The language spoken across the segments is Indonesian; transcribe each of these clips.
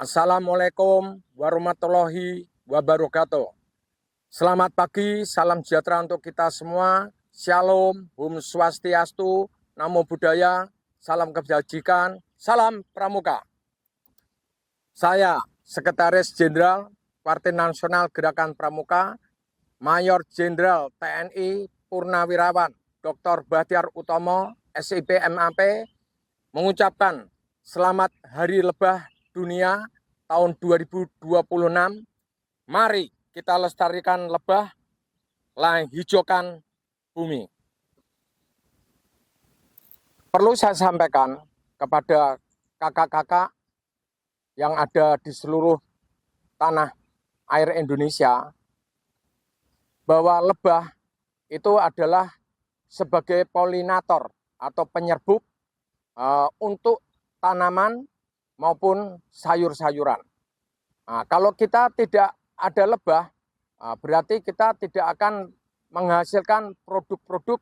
Assalamualaikum warahmatullahi wabarakatuh. Selamat pagi, salam sejahtera untuk kita semua. Shalom, Om Swastiastu, Namo Buddhaya, salam kebajikan, salam pramuka. Saya Sekretaris Jenderal Partai Nasional Gerakan Pramuka, Mayor Jenderal TNI Purnawirawan Dr. Bahtiar Utomo, SIP MAP, mengucapkan selamat Hari Lebah Dunia tahun 2026. Mari kita lestarikan lebah, hijaukan bumi. Perlu saya sampaikan kepada kakak-kakak yang ada di seluruh tanah air Indonesia, bahwa lebah itu adalah sebagai polinator atau penyerbuk untuk tanaman maupun sayur-sayuran. Nah, kalau kita tidak ada lebah, berarti kita tidak akan menghasilkan produk-produk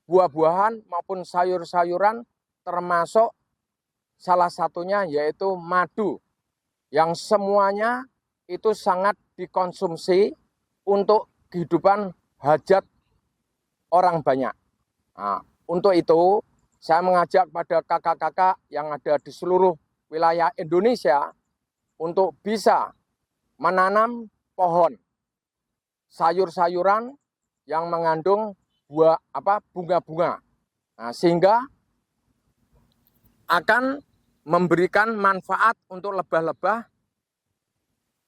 buah-buahan maupun sayur-sayuran, termasuk salah satunya yaitu madu, yang semuanya itu sangat dikonsumsi untuk kehidupan hajat orang banyak. Nah, untuk itu saya mengajak pada kakak-kakak yang ada di seluruh wilayah Indonesia untuk bisa menanam pohon sayur-sayuran yang mengandung bunga-bunga. Nah, sehingga akan memberikan manfaat untuk lebah-lebah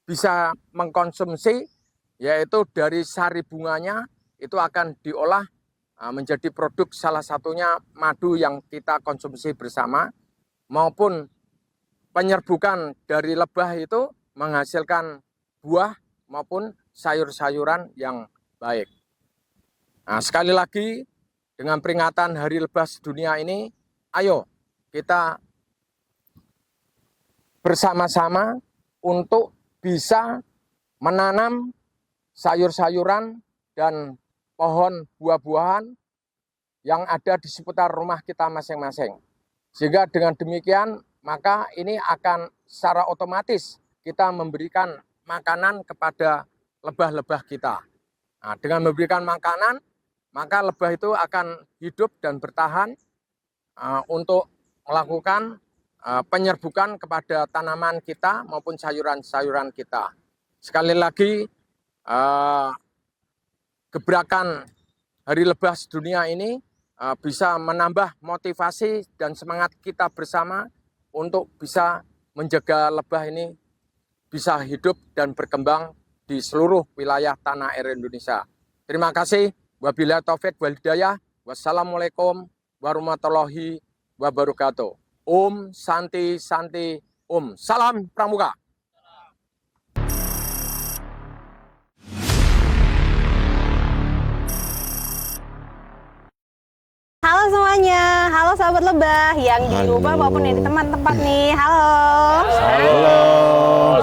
bisa mengkonsumsi, yaitu dari sari bunganya itu akan diolah menjadi produk, salah satunya madu yang kita konsumsi bersama, maupun penyerbukan dari lebah itu menghasilkan buah maupun sayur-sayuran yang baik. Nah, sekali lagi dengan peringatan Hari Lebah Sedunia ini, ayo kita bersama-sama untuk bisa menanam sayur-sayuran dan pohon buah-buahan yang ada di seputar rumah kita masing-masing. Sehingga dengan demikian, maka ini akan secara otomatis kita memberikan makanan kepada lebah-lebah kita. Nah, dengan memberikan makanan, maka lebah itu akan hidup dan bertahan untuk melakukan penyerbukan kepada tanaman kita maupun sayuran-sayuran kita. Sekali lagi, gebrakan Hari Lebah Sedunia ini bisa menambah motivasi dan semangat kita bersama untuk bisa menjaga lebah ini bisa hidup dan berkembang di seluruh wilayah tanah air Indonesia. Terima kasih. Wabillahi taufik wal hidayah. Wassalamualaikum warahmatullahi wabarakatuh. Om Santi Santi Om. Salam Pramuka. Halo semuanya, halo sahabat lebah yang di rumah maupun yang di tempat-tempat nih. Halo. Halo,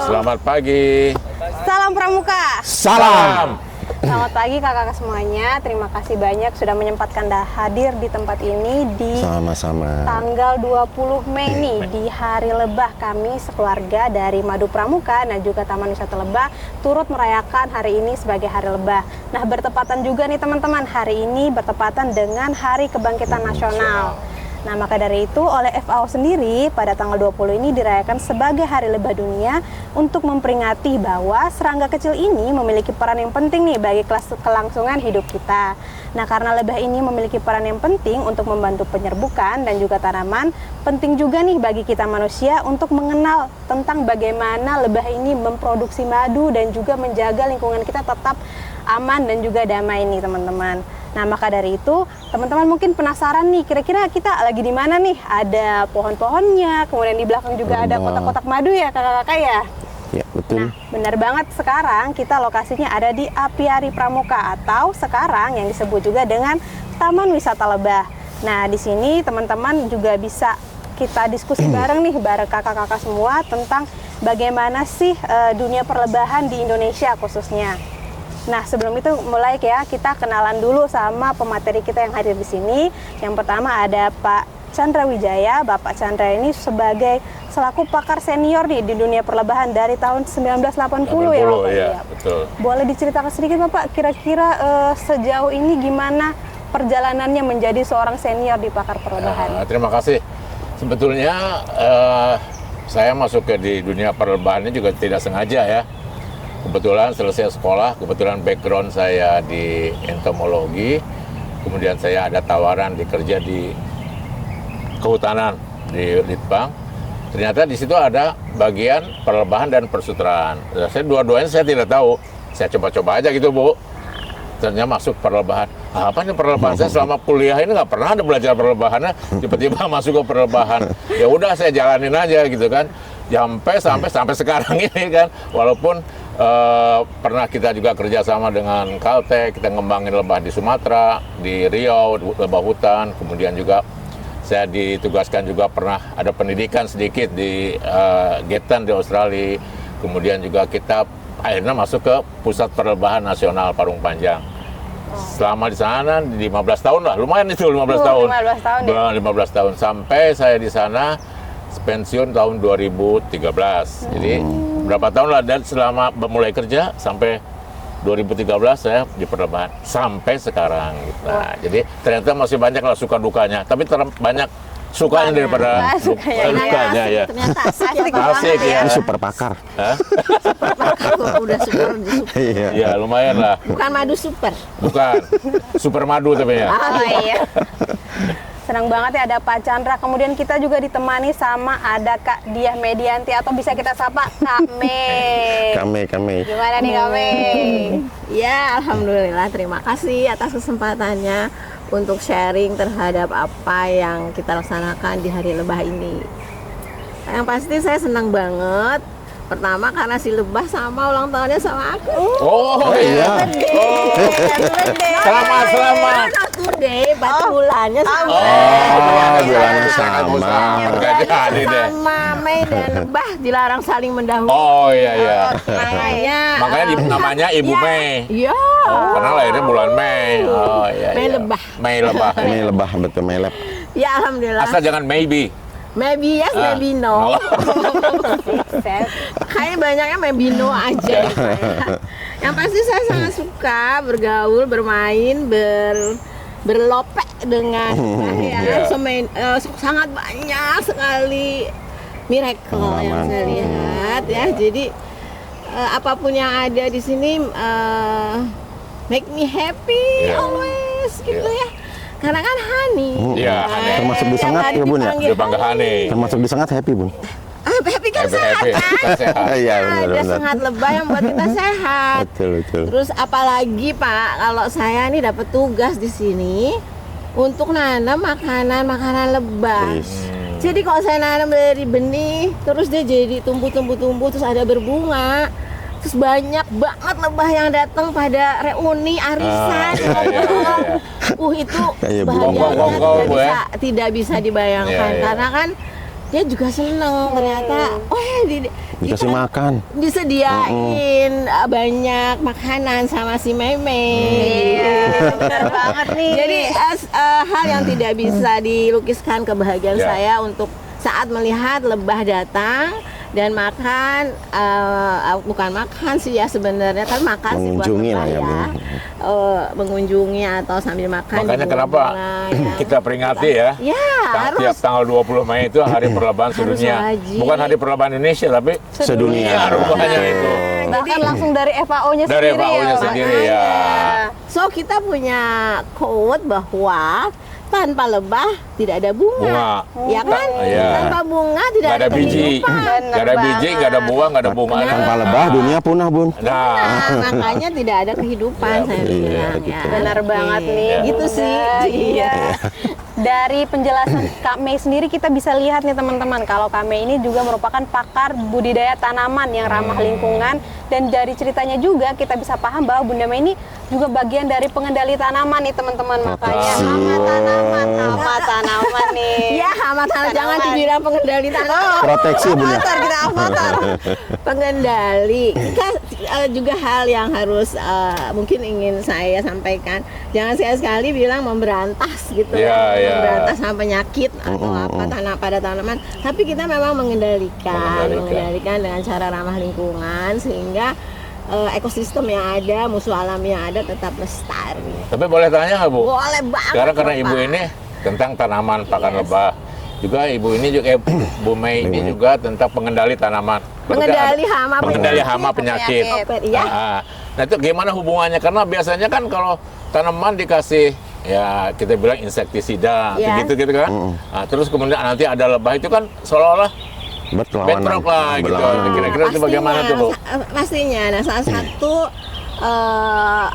selamat pagi. Salam Pramuka. Salam. Selamat pagi kakak-kakak semuanya. Terima kasih banyak sudah menyempatkan hadir di tempat ini di Sama-sama. tanggal 20 Mei nih, di Hari Lebah. Kami sekeluarga dari Madu Pramuka dan juga Taman Wisata Lebah turut merayakan hari ini sebagai Hari Lebah. Nah, bertepatan juga nih teman-teman, hari ini bertepatan dengan Hari Kebangkitan Nasional. Nah, maka dari itu oleh FAO sendiri pada tanggal 20 ini dirayakan sebagai Hari Lebah Dunia untuk memperingati bahwa serangga kecil ini memiliki peran yang penting nih bagi kelangsungan hidup kita. Nah, karena lebah ini memiliki peran yang penting untuk membantu penyerbukan dan juga tanaman, penting juga nih bagi kita manusia untuk mengenal tentang bagaimana lebah ini memproduksi madu dan juga menjaga lingkungan kita tetap aman dan juga damai nih teman-teman. Nah, maka dari itu teman-teman mungkin penasaran nih, kira-kira kita lagi di mana nih? Ada pohon-pohonnya, kemudian di belakang juga ada kotak-kotak madu ya kakak-kakak ya? Ya, betul. Nah, benar banget, sekarang kita lokasinya ada di Apiari Pramuka atau sekarang yang disebut juga dengan Taman Wisata Lebah. Nah, di sini teman-teman juga bisa kita diskusi bareng nih, bareng kakak-kakak semua tentang bagaimana sih dunia perlebahan di Indonesia khususnya. Nah, sebelum itu mulai ya, kita kenalan dulu sama pemateri kita yang hadir di sini. Yang pertama ada Pak Chandra Wijaya. Bapak Chandra ini sebagai selaku pakar senior nih di dunia perlebahan dari tahun 1980 ya Bapak. ya, betul. Boleh diceritakan sedikit Bapak, kira-kira sejauh ini gimana perjalanannya menjadi seorang senior di pakar perlebahan? Terima kasih. Sebetulnya saya masuk di dunia perlebahan ini juga tidak sengaja ya. Kebetulan selesai sekolah, kebetulan background saya di entomologi, kemudian saya ada tawaran dikerja di kehutanan di Litbang. Ternyata di situ ada bagian perlebahan dan persutraan. Saya dua-duanya saya tidak tahu. Saya coba-coba aja gitu, Bu. Ternyata masuk perlebahan. Apa nih perlebahan? Saya selama kuliah ini nggak pernah ada belajar perlebahannya. Tiba-tiba masuk ke perlebahan. Ya udah saya jalanin aja gitu kan. Sampai sekarang ini kan. Walaupun pernah kita juga kerjasama dengan Caltech, kita ngembangin lebah di Sumatera, di Riau, lebah hutan. Kemudian juga saya ditugaskan juga pernah ada pendidikan sedikit di Getan di Australia. Kemudian juga kita akhirnya masuk ke Pusat Perlebahan Nasional Parung Panjang. Selama di sana 15 tahun lah, lumayan itu 15 tahun. 15 tahun ya? 15 tahun sampai saya di sana pensiun tahun 2013. Jadi berapa tahun lah, dan selama mulai kerja sampai 2013 saya di perlebahan sampai sekarang. Nah, jadi ternyata masih banyak lah suka dukanya, tapi banyak sukanya daripada dukanya ya. Ternyata asik Asik ya. Iya. Ini super pakar. udah super Iya. Ya lumayan lah. bukan madu super. Bukan super madu tapi ya. Oh iya. Senang banget ya ada Pak Chandra. Kemudian kita juga ditemani sama ada Kak Diah Medianti atau bisa kita sapa Kak Mei. Kami. Gimana nih Kak Mei? Ya, alhamdulillah, terima kasih atas kesempatannya untuk sharing terhadap apa yang kita laksanakan di hari lebah ini. Yang pasti saya senang banget. Pertama karena si lebah sama ulang tahunnya sama aku. Oh iya. Selamat. Today, bulannya sama. Bulannya sama. Jadi deh. Sama Mei dan lebah dilarang saling mendahului. Oh iya. Makanya namanya Ibu Mei. Iya. Karena lahirnya bulan Mei. Oh iya. Mei lebah. Mei lebah. Ini lebah betul melep. Ya alhamdulillah. Asal jangan maybe. Maybe yes, maybe no. Kayaknya banyaknya maybe no aja. Yang pasti saya sangat suka bergaul, bermain, berlopek dengan ya. Sangat banyak sekali miracle yang saya lihat ya. Jadi apapun yang ada di sini make me happy always gitu ya. Karena kan Hani. Iya, Hani. Termasuk di sangat ya Bun ya? Dia bangga Hani. Termasuk di sangat happy Bun. Happy kan sehat kan? Kan sehat. Iya Ada benar. sangat lebah yang buat kita sehat. Betul. Terus apalagi Pak, kalau saya nih dapat tugas di sini untuk nanam makanan lebah. Yes. Jadi kalau saya nanam dari benih, terus dia jadi tumbuh, terus ada berbunga. Terus banyak banget lebah yang datang pada reuni arisan. Itu Kayak bahagianya tidak bisa dibayangkan. Iya. Karena kan dia juga seneng ternyata. Dikasih makan. Disediain banyak makanan sama si Meme. Benar banget nih. Jadi hal yang tidak bisa dilukiskan kebahagiaan saya untuk saat melihat lebah datang dan makan, bukan makan sih ya sebenarnya, kan makan sih buat mengunjungi lebah lah ya, ya. Mengunjungi atau sambil makan. Makanya di kenapa bunga, kita peringati ya. Ya, Tiap tanggal 20 Mei itu hari perlebahan sedunia. wajib. Bukan hari perlebahan Indonesia tapi Sedunia. rupanya itu. Bahkan langsung dari FAO-nya Dari sendiri FAO-nya ya, Pak. sendiri ya. So kita punya quote bahwa tanpa lebah tidak ada bunga. Ya kan? Iya. Tanpa bunga tidak Nggak ada biji. kehidupan. Nggak ada biji, nggak ada buah, nggak ada bunga. Tanpa lebah dunia punah Bun. Nah, Nah, makanya tidak ada kehidupan Ya, saya iya, bilang ya. gitu. Benar banget nih. Iya. Gitu sih. Iya. Dari penjelasan Kak Mei sendiri kita bisa lihat nih teman-teman, kalau Kak Mei ini juga merupakan pakar budidaya tanaman yang ramah lingkungan, dan dari ceritanya juga kita bisa paham bahwa Bunda Mei ini juga bagian dari pengendali tanaman nih teman-teman. Makanya hama tanaman nih. Ya, hama tanaman jangan dibilang pengendali tanaman. Proteksi Bun ya. Avatar kita avatar. Pengendali. juga hal yang harus mungkin ingin saya sampaikan. Jangan sekali bilang memberantas gitu Iya, iya. memberantas sama penyakit atau apa pada tanaman. Tapi kita memang mengendalikan dengan cara ramah lingkungan sehingga ekosistem yang ada, musuh alam yang ada tetap lestari. Tapi boleh tanya nggak, Bu? Boleh banget. Sekarang karena Bapak. Ibu ini tentang tanaman pakan lebah. Juga Ibu ini juga Bu Mei ini juga tentang pengendali tanaman. Mengendali hama pengendali hama penyakit. Iya. Nah, itu gimana hubungannya? Karena biasanya kan kalau tanaman dikasih ya kita bilang insektisida Iya. gitu kan. Nah, terus kemudian nanti ada lebah itu kan seolah-olah Berlawanan. bentrok lah gitu. Berlawanan. Kira-kira itu bagaimana tuh, Bu? Pastinya. Nah, salah satu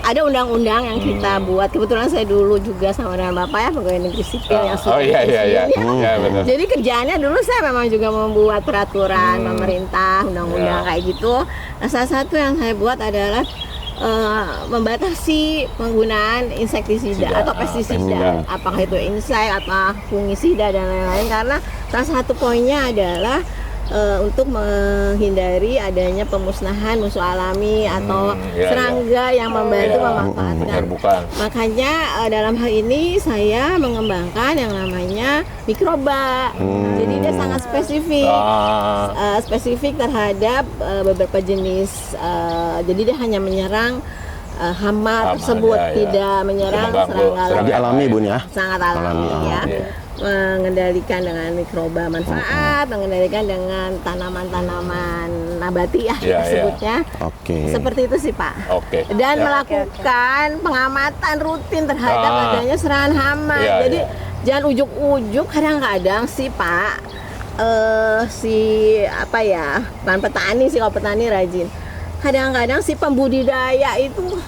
ada undang-undang yang kita buat. Kebetulan saya dulu juga sama dengan Bapak ya, pegawai negeri sipil yang Oh iya iya iya. sini. Ya, betul. Jadi kerjaannya dulu saya memang juga membuat peraturan pemerintah, undang-undang Ya. kayak gitu. Nah, salah satu yang saya buat adalah membatasi penggunaan insektisida atau pestisida, apakah itu insek atau fungisida dan lain-lain, karena salah satu poinnya adalah untuk menghindari adanya pemusnahan musuh alami atau iya, serangga yang membantu Iya. memanfaatkan. Terbuka. Makanya dalam hal ini saya mengembangkan yang namanya mikroba. Jadi dia sangat spesifik. Spesifik terhadap beberapa jenis. Jadi dia hanya menyerang hama tersebut, ya, ya. tidak menyerang Tidak mengganggu serangga serangga. Jadi alami, Bun ya. sangat alami Alami, ya. iya. Mengendalikan dengan mikroba manfaat, mengendalikan dengan tanaman-tanaman nabati ya, Iya, disebutnya. Oke. Seperti itu sih Pak. Oke. Dan Ya. melakukan pengamatan rutin terhadap adanya serangan hama. Iya, Jadi iya. jangan ujuk-ujuk, kadang-kadang sih Pak si apa ya, bukan petani sih, kalau petani rajin. Kadang-kadang si pembudidaya itu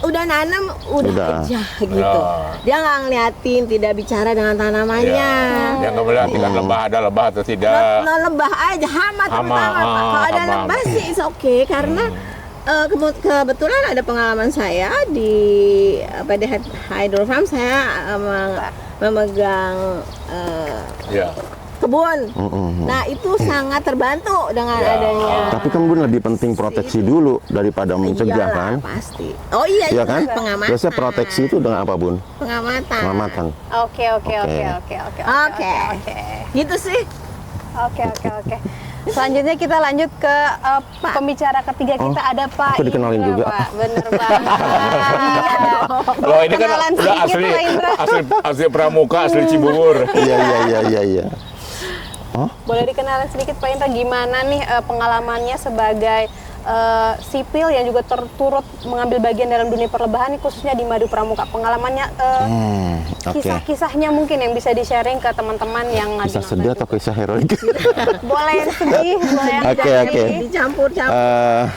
udah nanam udah kerja gitu. Dia nggak ngeliatin, tidak bicara dengan tanamannya. Yang kemudian tidak lebah ada lebah atau tidak. Lebah aja, hama terutama Pak. Kalau ada hama. lebah sih it's okay, karena kebetulan ada pengalaman saya di PD Hydro Farm. Saya memegang Ya. kebun. Nah itu sangat terbantu dengan Ya. adanya. Tapi kan Bun lebih penting proteksi dulu daripada mencegah Iyalah, kan? pasti. Oh iya, Iya kan? pengamatan. Biasanya proteksi itu dengan apa, Bun? Pengamatan. Pengamatan. Oke. Oke. Gitu sih. Oke. Selanjutnya kita lanjut ke pembicara ketiga kita, ada Pak aku dikenalin Indra, juga. Pak. Bener banget. Iya dong. Loh ini kan Kenalan udah sedikit, asli, Pak Indra. asli pramuka, asli Cibubur. Iya. Boleh dikenalan sedikit Pak Indra, gimana nih pengalamannya sebagai sipil yang juga turut mengambil bagian dalam dunia perlebahan, khususnya di Madu Pramuka. Pengalamannya, Oke. kisah-kisahnya mungkin yang bisa di-sharing ke teman-teman yang Kisah nonton sedih atau juga. kisah heroik? Boleh yang sedih, boleh yang Oke. Dicampur-campur.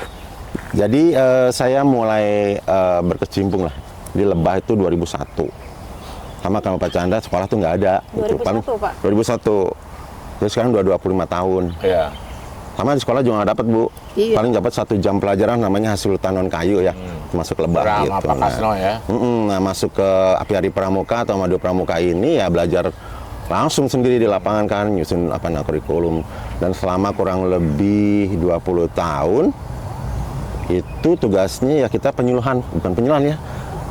Jadi saya mulai berkecimpung lah di lebah itu 2001. Sama kamu Pak Chandra, sekolah tuh nggak ada. 2001, Pak? 2001. Terus sekarang udah 25 tahun. Ya. Sama di sekolah juga nggak dapat, Bu. Iya. Paling dapat 1 jam pelajaran namanya hasil tanon kayu ya, masuk lebah Ram gitu. apa Kasno ya. Nah, masuk ke Apiari Pramuka atau Madu Pramuka ini ya belajar langsung sendiri di lapangan kan, nyusun kurikulum. Dan selama kurang lebih 20 tahun itu tugasnya ya kita penyuluhan, bukan penyuluhan ya,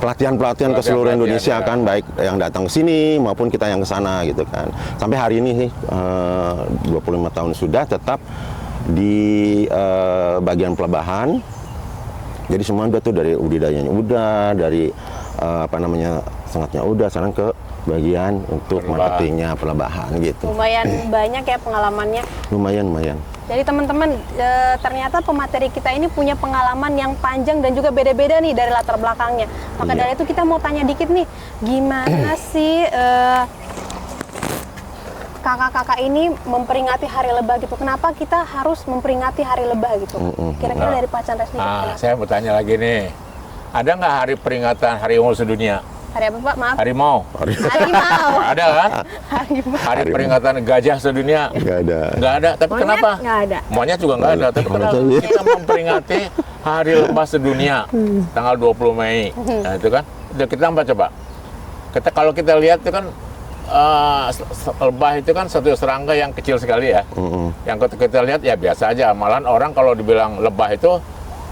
pelatihan-pelatihan ke seluruh Indonesia ya. kan, baik yang datang ke sini maupun kita yang ke sana gitu kan. Sampai hari ini sih 25 tahun sudah tetap di bagian pelebahan. Jadi semua udah tuh, dari budidayanya udah, dari sengatnya udah, sekarang ke bagian untuk marketingnya pelebahan gitu. Lumayan banyak ya pengalamannya. Lumayan. Jadi teman-teman, ternyata pemateri kita ini punya pengalaman yang panjang dan juga beda-beda nih dari latar belakangnya. Maka Iya. dari itu kita mau tanya dikit nih, gimana sih kakak-kakak ini memperingati Hari Lebah gitu? Kenapa kita harus memperingati Hari Lebah gitu? Kira-kira dari Pak Chandra sendiri. Nah, kenapa? saya mau tanya lagi nih. Ada nggak hari peringatan harimau sedunia? Hari apa Pak? Maaf. Harimau. Harimau. Ada kan? Hari peringatan gajah sedunia? Nggak ada. Nggak ada. Tapi Monyet kenapa? nggak ada. Monyet juga nggak ada. Tapi kenapa Monyet aja. kita memperingati Hari Lebah Sedunia tanggal 20 Mei? Nah, itu kan. Kita coba. Kalau kita lihat itu kan lebah itu kan satu serangga yang kecil sekali ya. Yang kita lihat ya biasa aja. Malahan orang kalau dibilang lebah itu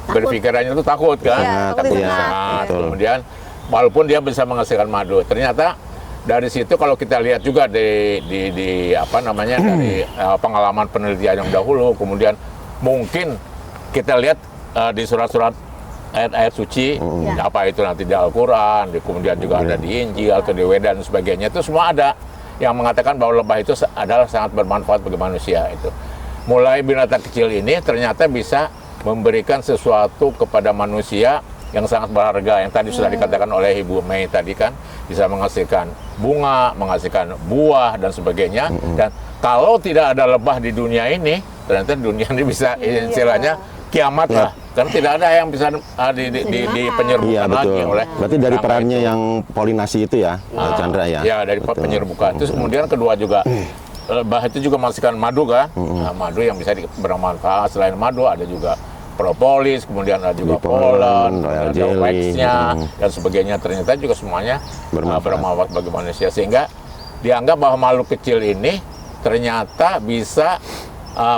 berpikirannya itu takut kan. Iya, takut iya, disengat. Nah, betul. kemudian walaupun dia bisa menghasilkan madu, ternyata dari situ kalau kita lihat juga di apa namanya dari pengalaman penelitian yang dahulu, kemudian mungkin kita lihat di surat-surat ayat-ayat suci, apa itu nanti di Al-Quran, kemudian juga ada di Injil atau di Weda dan sebagainya, itu semua ada yang mengatakan bahwa lebah itu adalah sangat bermanfaat bagi manusia itu. Mulai binatang kecil ini ternyata bisa memberikan sesuatu kepada manusia yang sangat berharga, yang tadi sudah dikatakan oleh Ibu Mei tadi kan, bisa menghasilkan bunga, menghasilkan buah dan sebagainya. Dan kalau tidak ada lebah di dunia ini, ternyata dunia ini bisa istilahnya kiamat lah. Karena tidak ada yang bisa di penyerbukan Iya, betul. lagi oleh Berarti dari hama perannya itu. yang polinasi itu ya, Chandra ya. Ya, dari Betul. penyerbukan. Terus kemudian kedua juga lebah itu juga menghasilkan madu kan. Nah, madu yang bisa bermanfaat. Selain madu ada juga propolis, kemudian ada juga Pollen, pollen, royal ada jelly, waxnya dan sebagainya. Ternyata juga semuanya bermanfaat bagi manusia, sehingga dianggap bahwa makhluk kecil ini ternyata bisa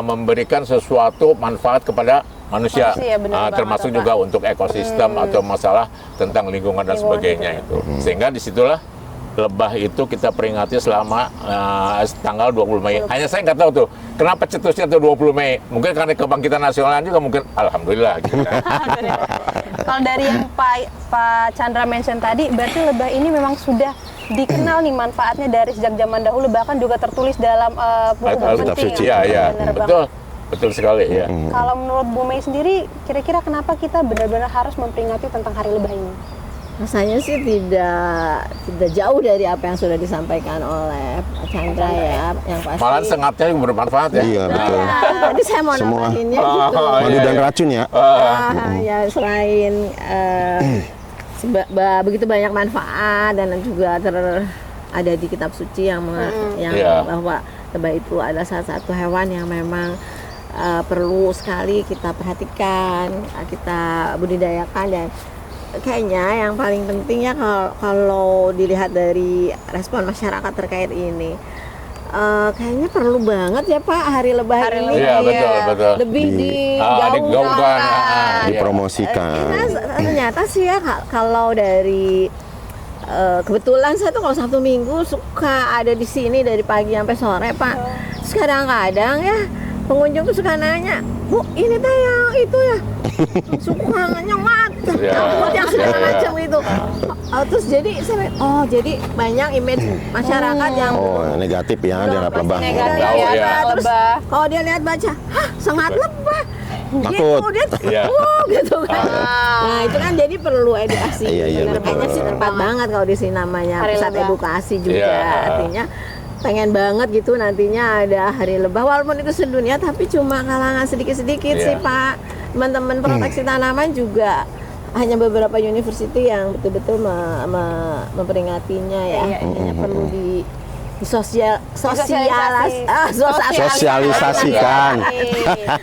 memberikan sesuatu manfaat kepada manusia, benar banget, termasuk Pak. juga untuk ekosistem atau masalah tentang lingkungan dan sebagainya itu. Sehingga disitulah lebah itu kita peringati selama tanggal 20 Mei. Hanya saya nggak tahu tuh, kenapa cetusnya tuh 20 Mei. Mungkin karena kebangkitan nasional juga mungkin, alhamdulillah. Gitu. Kalau dari yang Pak Chandra mention tadi, berarti lebah ini memang sudah dikenal nih manfaatnya dari sejak zaman dahulu, bahkan juga tertulis dalam buku-buku Kitab penting. suci. Iya, Benar banget. betul sekali ya. Kalau menurut Bu Mei sendiri, kira-kira kenapa kita benar-benar harus memperingati tentang Hari Lebah ini? Rasanya sih tidak jauh dari apa yang sudah disampaikan oleh Pak Chandra ya, yang pasti. Malahan sengatnya juga bermanfaat ya. Iya, betul. Jadi saya mau Semua. nambahinnya gitu. Madu dan racun ya. Ya selain begitu banyak manfaat dan juga ada di kitab suci yang Iya. bahwa lebah itu adalah salah satu hewan yang memang perlu sekali kita perhatikan, kita budidayakan, dan kayaknya yang paling penting ya kalau dilihat dari respon masyarakat terkait ini, kayaknya perlu banget ya Pak Hari Lebah ini. Iya, betul. Lebih digaungkan, dipromosikan. Ternyata sih ya kalau dari kebetulan saya tuh kalau Sabtu Minggu suka ada di sini dari pagi sampai sore Pak. Terus kadang-kadang ya pengunjung tuh suka nanya, Bu ini teh yang itu ya, suka nyengat, takut yang segala macam itu. Terus jadi jadi banyak image masyarakat yang Negatif ya, dianggap lebah. Negatif Tahu, ya, ya. terus kalau dia lihat baca, hah sengat lebah. Takut. Gitu, dia Iya. gitu kan. Nah itu kan jadi perlu edukasi. Iya, Bener, betul. kayaknya sih tepat banget kalau di sini namanya Hari pusat Lebah. edukasi juga. Iya. Artinya pengen banget gitu nantinya ada Hari Lebah, walaupun itu sedunia tapi cuma kalangan sedikit-sedikit Iya. sih Pak. Teman-teman proteksi tanaman juga hanya beberapa university yang betul-betul memperingatinya ya. Iya, Kayaknya perlu Sosialisasikan.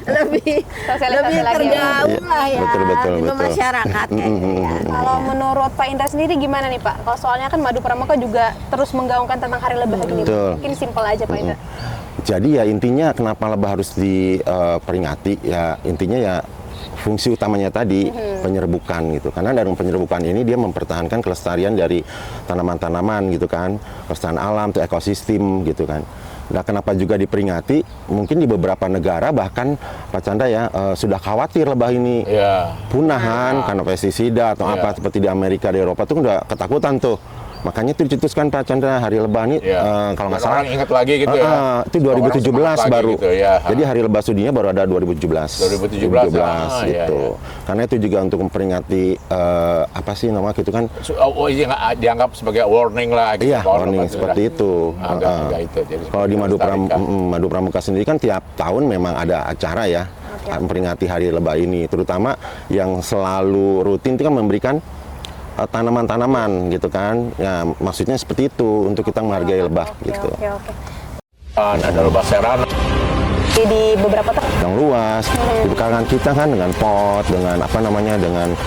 lebih Sosialisasi lagi. tergaul lah ya Betul. di masyarakat kayaknya ya. Kalau menurut Pak Indra sendiri gimana nih Pak? Kalau soalnya kan Madu Pramuka juga terus menggaungkan tentang Hari Lebah ini. Betul. Mungkin simpel aja Pak Indra. Jadi ya intinya kenapa lebah harus diperingati ya, intinya ya fungsi utamanya tadi penyerbukan gitu. Karena dari penyerbukan ini dia mempertahankan kelestarian dari tanaman-tanaman gitu kan, kelestarian alam, tuh ekosistem gitu kan. Nah, kenapa juga diperingati? Mungkin di beberapa negara bahkan Pak Chandra ya sudah khawatir lebah ini Iya. punahan karena pestisida atau Iya. apa, seperti di Amerika, di Eropa tuh udah ketakutan tuh. Makanya itu dicetuskan Pak Chandra Hari Lebah ini Iya. kalau nggak Biar salah orang ingat lagi gitu ya. itu 2017 Orang semangat baru. lagi gitu, ya. Jadi Hari Lebah Sudinya baru ada 2017. 2017, gitu. iya. Karena itu juga untuk memperingati apa sih nama gitu kan? Ini dianggap sebagai warning lah gitu. Iya, Kalau warning lebah seperti itu. Agak itu. Jadi Kalau di melestarikan. Madu Pramuka sendiri kan tiap tahun memang ada acara ya memperingati Hari Lebah ini, terutama yang selalu rutin itu kan memberikan tanaman-tanaman gitu kan. Ya, maksudnya seperti itu untuk kita menghargai lebah gitu. Oke. Ada lebah serana. Di beberapa tempat Yang luas, di kalangan kita kan dengan pot, dengan apa namanya, dengan